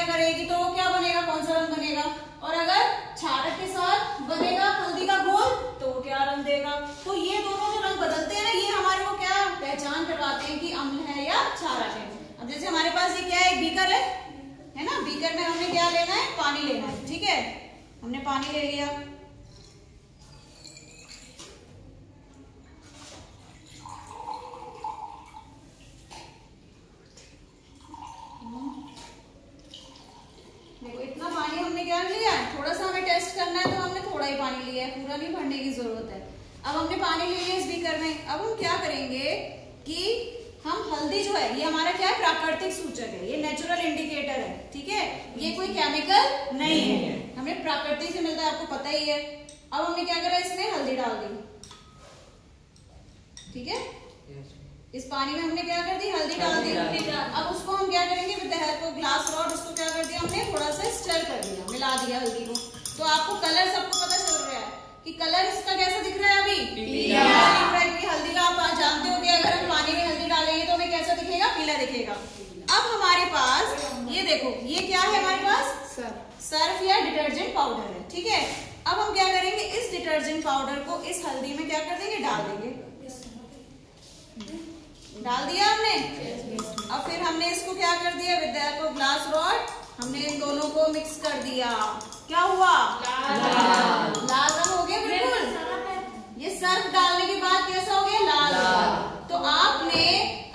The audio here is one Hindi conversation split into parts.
करेगी तो क्या बनेगा, कौन सा रंग बनेगा। और अगर क्षारक के साथ बनेगा हल्दी का घोल तो वो क्या रंग देगा। तो ये दोनों जो रंग बदलते हैं ना, ये हमारे को क्या पहचान करवाते हैं कि अम्ल है या क्षारक है। अब जैसे हमारे पास ये क्या है, एक बीकर है ना, बीकर में हमने क्या लेना है, पानी लेना है। ठीक है, हमने पानी ले लिया। देखो इतना पानी हमने क्या लिया है, थोड़ा सा हमें टेस्ट करना है तो हमने थोड़ा ही पानी लिया है, पूरा नहीं भरने की जरूरत है। अब हमने पानी ले लिया इस बीकर में। अब हम क्या करेंगे कि हम हल्दी जो है, ये हमारा क्या है, प्राकृतिक सूचक है, ये नेचुरल इंडिकेटर है। ठीक है, ये कोई केमिकल नहीं है, हमें प्रकृति से मिलता है, आपको पता ही है। अब हमने क्या करा, इसमें हल्दी डाल दी। ठीक है, इस पानी में हमने क्या कर दी, हल्दी डाल दी। अब उसको हम क्या करेंगे, with the help of glass rod उसको क्या कर दिया हमने, थोड़ा सा स्टर कर दिया, मिला दिया हल्दी को। तो आपको कलर सबको पता चल रहा है कि कलर इसका कैसा दिख रहा है, अभी पीला दिख रहा है, क्योंकि हल्दी का आप जानते हो कि अगर हम पानी में हल्दी डालेंगे तो हमें कैसा दिखेगा, पीला दिखेगा। अब हमारे पास ये देखो, ये क्या है हमारे पास, सर्फ या डिटर्जेंट पाउडर है। ठीक है, अब हम क्या करेंगे, इस डिटर्जेंट पाउडर को इस हल्दी में क्या कर देंगे, डाल देंगे। डाल दिया हमने। अब फिर हमने इसको क्या कर दिया, with the help of glass rod हमने इन दोनों को मिक्स कर दिया। क्या हुआ, लाल रंग हो गया बिल्कुल। ये सर्फ डालने के बाद कैसा हो गया, लाल। तो आपने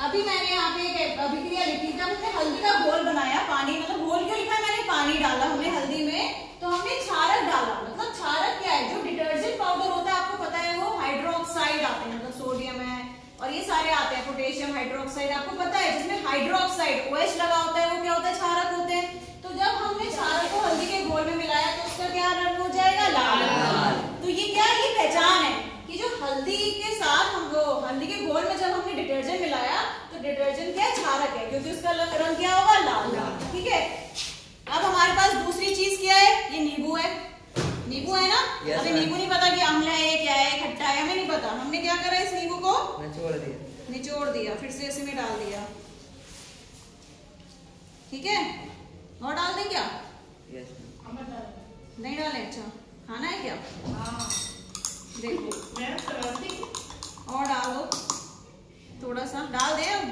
अभी मैंने यहाँ पे एक अभिक्रिया लिखी, जब हमने हल्दी का घोल बनाया, पानी मतलब घोल क्यों लिखा, मैंने पानी डाला हमने हल्दी में, तो हमने क्षारक डाला। मतलब क्षारक क्या है, जो डिटर्जेंट पाउडर होता है आपको पता है, वो हाइड्रोक्साइड आते हैं, मतलब सोडियम है और ये सारे आते हैं, पोटेशियम हाइड्रोक्साइड आपको पता है, जिसमें हाइड्रोक्साइड OH लगा होता है, वो क्या होता है, क्षारक होते हैं। तो जब हमने क्षारक को हल्दी के घोल में मिलाया तो उसका क्या रंग हो जाएगा, लाल। तो ये क्या है, ये पहचान है कि जो हल्दी के साथ हम वो हल्दी के घोल में जब हमने डिटर्जेंट मिलाया तो डिटर्जेंट क्या है, क्षारक है, क्योंकि उसका रंग क्या होगा, लाल। ठीक है, अब हमारे पास दूसरी चीज क्या है, ये नींबू है। नींबू है ना, अभी नींबू नहीं पता कि अम्ल है, क्या है, खट्टा है, हमें नहीं पता। हमने क्या करा, इस नींबू को निचोड़ दिया, फिर से इसमें डाल दिया। ठीक है, और डाल दें क्या, नहीं डालें, अच्छा खाना है क्या, देखो और डाल दो, थोड़ा सा डाल दे। अब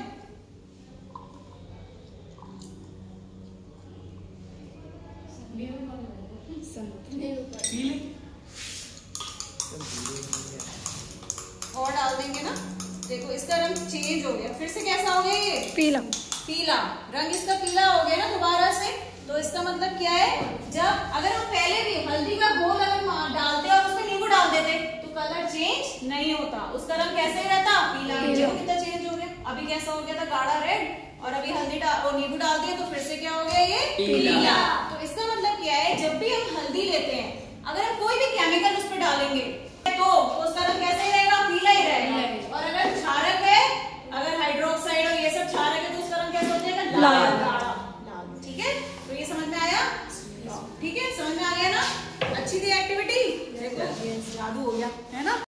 और डाल देंगे ना, देखो इसका रंग चेंज हो गया, फिर से कैसा हो गया, ये पीला। पीला रंग इसका पीला हो गया ना दोबारा से। तो इसका मतलब क्या है, जब अगर हम पहले भी हल्दी का घोल अगर डालते और उसमें नींबू डाल देते तो कलर चेंज नहीं होता, उसका रंग कैसे ही रहता, पीला। देखो कितना चेंज हो गया, अभी कैसा हो गया था, गाढ़ा रेड, और अभी हल्दी और नींबू डाल दिया तो फिर से क्या हो गया, ये पीला। तो इसका मतलब क्या है, जब भी हम हल्दी लेते हैं, अगर हम कोई भी केमिकल उस पर डालेंगे तो उसका रंग कैसे ही रहेगा, पीला ही रहेगा। और अगर क्षारक है, अगर हाइड्रोक्साइड और ये सब क्षारक है तो उसका रंग कैसा हो जाएगा, लाल। ठीक है, तो ये समझ में आया, ठीक है, समझ में आ गया ना, अच्छी थी एक्टिविटी, देखो जादू हो गया।